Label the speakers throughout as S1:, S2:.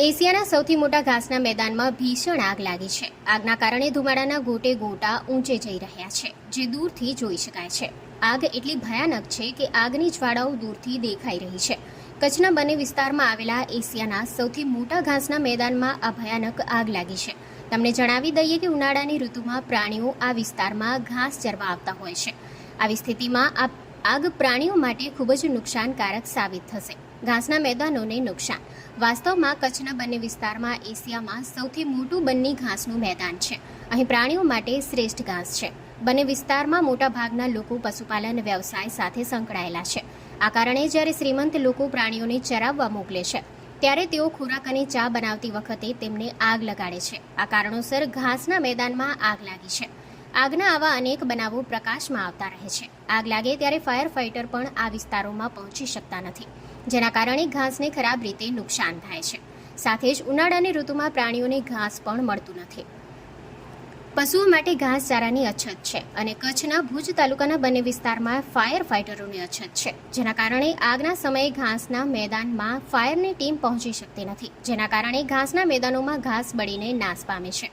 S1: એશિયાના સૌથી મોટા ઘાસના મેદાનમાં ભીષણ આગ લાગી છે. આગના કારણે ધુમાડાના ગોટે ગોટા ઊંચે જઈ રહ્યા છે, જે દૂરથી જોઈ શકાય છે. આગ એટલી ભયાનક છે કે આગની જ્વાળાઓ દૂરથી દેખાઈ રહી છે. કચ્છના બંને વિસ્તારમાં આવેલા એશિયાના સૌથી મોટા ઘાસના મેદાનમાં આ ભયાનક આગ લાગી છે. તમને જણાવી દઈએ કે ઉનાળાની ઋતુમાં પ્રાણીઓ આ વિસ્તારમાં ઘાસ ચરવા આવતા હોય છે. આવી સ્થિતિમાં આ આગ પ્રાણીઓ માટે ખૂબ જ નુકસાનકારક સાબિત થશે. ઘાસના મેદાનોને નુકસાન. વાસ્તવમાં કચ્છના બંને વિસ્તારમાં એશિયામાં સૌથી મોટું બન્ની ઘાસનું મેદાન છે. અહીં પ્રાણીઓ માટે શ્રેષ્ઠ ઘાસ છે. બંને વિસ્તારમાં મોટાભાગના લોકો પશુપાલન વ્યવસાય સાથે સંકળાયેલા છે. આ કારણે જ્યારે શ્રીમંત લોકો પ્રાણીઓને ચરાવવા મોકલે છે, ત્યારે તેઓ ખોરાક અને ચા બનાવતી વખતે તેમને આગ લગાડે છે. આ કારણોસર ઘાસના મેદાનમાં આગ લાગી છે. આગના આવા અનેક બનાવો પ્રકાશમાં આવતા રહે છે. આગ લાગે ત્યારે ફાયર ફાઇટર પણ આ વિસ્તારોમાં પહોંચી શકતા નથી, જેના કારણે ઘાસને ખરાબ રીતે નુકસાન થાય છે. સાથે જ ઉનાળાની ઋતુમાં પ્રાણીઓને ઘાસ પણ મળતું નથી. પશુઓ માટે ઘાસચારાની અછત છે અને કચ્છના ભુજ તાલુકાના બંને વિસ્તારમાં ફાયર ફાઇટરોની અછત છે, જેના કારણે આગના સમયે ઘાસના મેદાનમાં ફાયરની ટીમ પહોંચી શકતી નથી, જેના કારણે ઘાસના મેદાનોમાં ઘાસ બળીને નાશ પામે છે.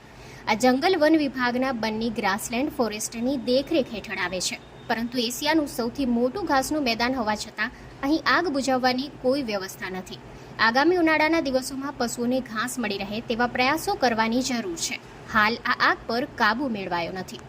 S1: આ જંગલ વન વિભાગના બન્ની ગ્રાસલેન્ડ ફોરેસ્ટની દેખરેખ હેઠળ આવે છે, પરંતુ એશિયાનું સૌથી મોટું ઘાસનું મેદાન હોવા છતાં અહીં આગ બુઝાવવાની કોઈ વ્યવસ્થા નથી. આગામી ઉનાળાના દિવસોમાં પશુઓને ઘાસ મળી રહે તેવા પ્રયાસો કરવાની જરૂર છે. હાલ આ આગ પર કાબૂ મેળવાયો નથી.